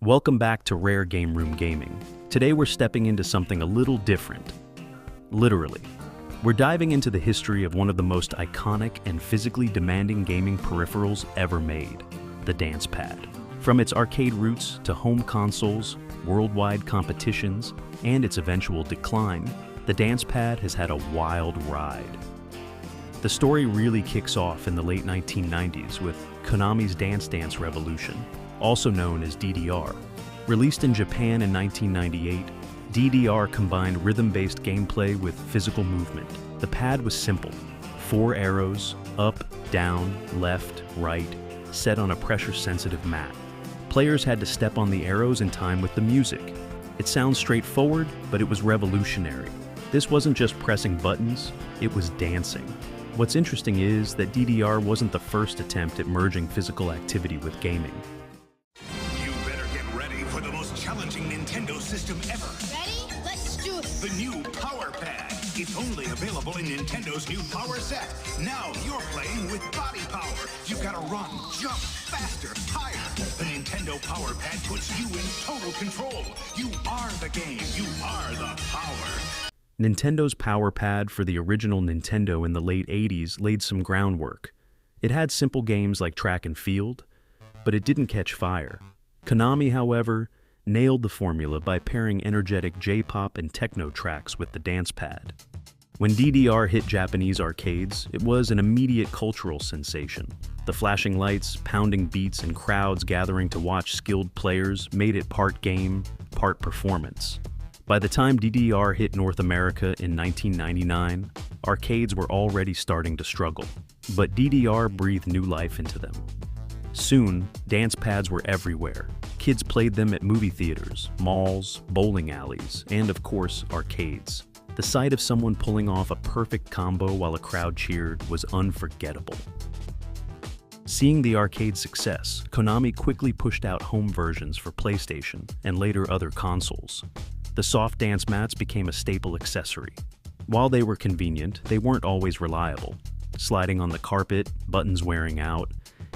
Welcome back to Rare Gameroom Gaming. Today we're stepping into something a little different. Literally. We're diving into the history of one of the most iconic and physically demanding gaming peripherals ever made, the dance pad. From its arcade roots to home consoles, worldwide competitions, and its eventual decline, the dance pad has had a wild ride. The story really kicks off in the late 1990s with Konami's Dance Dance Revolution, also known as DDR. Released in Japan in 1998, DDR combined rhythm-based gameplay with physical movement. The pad was simple: 4 arrows, up, down, left, right, set on a pressure-sensitive mat. Players had to step on the arrows in time with the music. It sounds straightforward, but it was revolutionary. This wasn't just pressing buttons, it was dancing. What's interesting is that DDR wasn't the first attempt at merging physical activity with gaming. You better get ready for the most challenging Nintendo system ever. Ready? Let's do it. The new Power Pad. It's only available in Nintendo's new Power Set. Now you're playing with body power. You gotta run, jump, faster, higher. The Nintendo Power Pad puts you in total control. You are the game. You are the power. Nintendo's Power Pad for the original Nintendo in the late 80s laid some groundwork. It had simple games like track and field, but it didn't catch fire. Konami, however, nailed the formula by pairing energetic J-pop and techno tracks with the dance pad. When DDR hit Japanese arcades, it was an immediate cultural sensation. The flashing lights, pounding beats, and crowds gathering to watch skilled players made it part game, part performance. By the time DDR hit North America in 1999, arcades were already starting to struggle, but DDR breathed new life into them. Soon, dance pads were everywhere. Kids played them at movie theaters, malls, bowling alleys, and of course, arcades. The sight of someone pulling off a perfect combo while a crowd cheered was unforgettable. Seeing the arcade success, Konami quickly pushed out home versions for PlayStation and later other consoles. The soft dance mats became a staple accessory. While they were convenient, they weren't always reliable. Sliding on the carpet, buttons wearing out,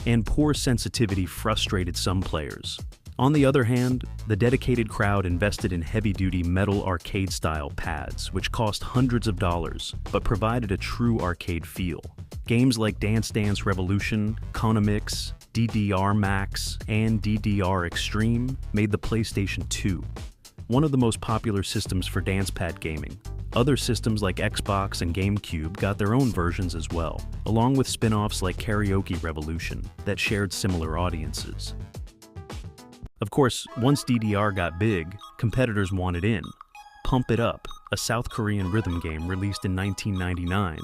and poor sensitivity frustrated some players. On the other hand, the dedicated crowd invested in heavy-duty metal arcade-style pads, which cost hundreds of dollars, but provided a true arcade feel. Games like Dance Dance Revolution, Konamix, DDR Max, and DDR Extreme made the PlayStation 2 one of the most popular systems for dance pad gaming. Other systems like Xbox and GameCube got their own versions as well, along with spin-offs like Karaoke Revolution that shared similar audiences. Of course, once DDR got big, competitors wanted in. Pump It Up, a South Korean rhythm game released in 1999,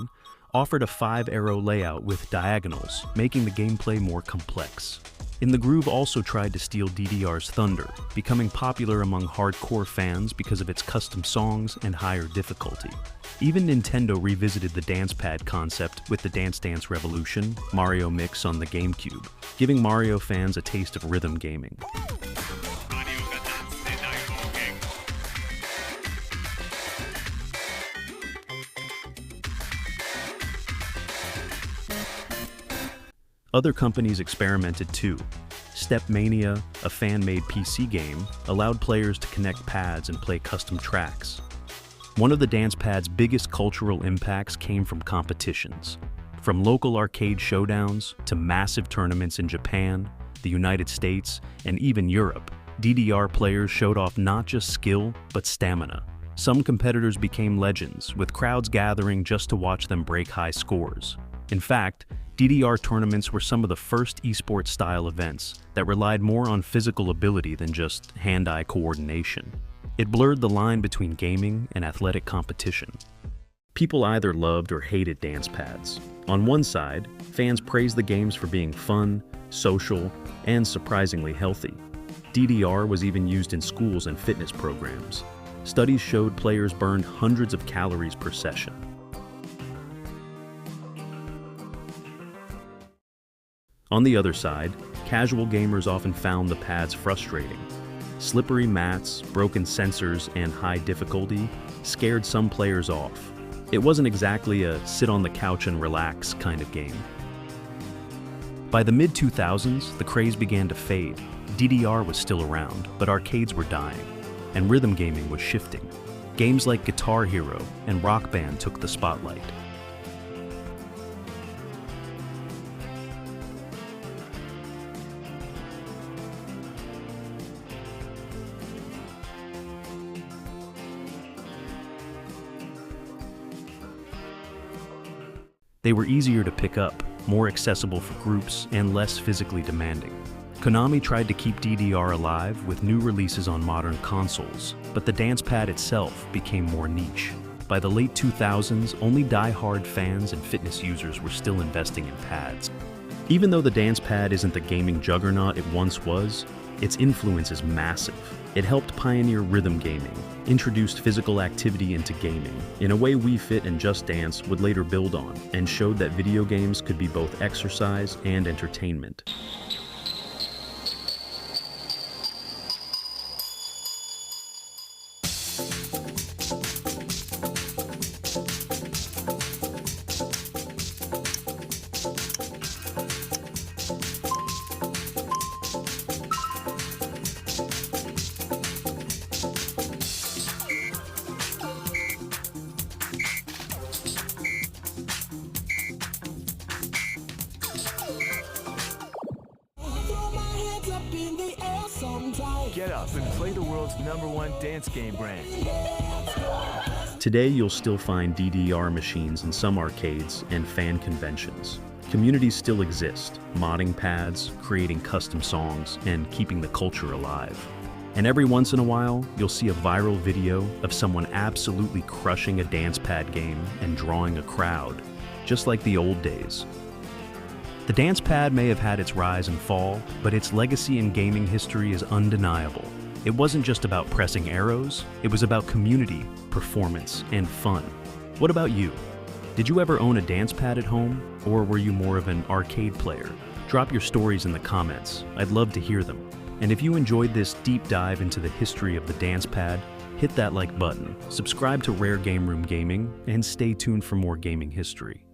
offered a 5-arrow layout with diagonals, making the gameplay more complex. In the Groove also tried to steal DDR's thunder, becoming popular among hardcore fans because of its custom songs and higher difficulty. Even Nintendo revisited the dance pad concept with the Dance Dance Revolution, Mario Mix on the GameCube, giving Mario fans a taste of rhythm gaming. Other companies experimented too. Stepmania, a fan-made PC game, allowed players to connect pads and play custom tracks. One of the dance pad's biggest cultural impacts came from competitions. From local arcade showdowns to massive tournaments in Japan, the United States, and even Europe, DDR players showed off not just skill, but stamina. Some competitors became legends, with crowds gathering just to watch them break high scores. In fact, DDR tournaments were some of the first esports-style events that relied more on physical ability than just hand-eye coordination. It blurred the line between gaming and athletic competition. People either loved or hated dance pads. On one side, fans praised the games for being fun, social, and surprisingly healthy. DDR was even used in schools and fitness programs. Studies showed players burned hundreds of calories per session. On the other side, casual gamers often found the pads frustrating. Slippery mats, broken sensors, and high difficulty scared some players off. It wasn't exactly a sit on the couch and relax kind of game. By the mid-2000s, the craze began to fade. DDR was still around, but arcades were dying, and rhythm gaming was shifting. Games like Guitar Hero and Rock Band took the spotlight. They were easier to pick up, more accessible for groups, and less physically demanding. Konami tried to keep DDR alive with new releases on modern consoles, but the dance pad itself became more niche. By the late 2000s, only die-hard fans and fitness users were still investing in pads. Even though the dance pad isn't the gaming juggernaut it once was, its influence is massive. It helped pioneer rhythm gaming, introduced physical activity into gaming in a way Wii Fit and Just Dance would later build on, and showed that video games could be both exercise and entertainment. Get up and play the world's #1 dance game brand. Today, you'll still find DDR machines in some arcades and fan conventions. Communities still exist, modding pads, creating custom songs, and keeping the culture alive. And every once in a while, you'll see a viral video of someone absolutely crushing a dance pad game and drawing a crowd, just like the old days. The dance pad may have had its rise and fall, but its legacy in gaming history is undeniable. It wasn't just about pressing arrows, it was about community, performance, and fun. What about you? Did you ever own a dance pad at home, or were you more of an arcade player? Drop your stories in the comments. I'd love to hear them. And if you enjoyed this deep dive into the history of the dance pad, hit that like button, subscribe to Rare Gameroom Gaming, and stay tuned for more gaming history.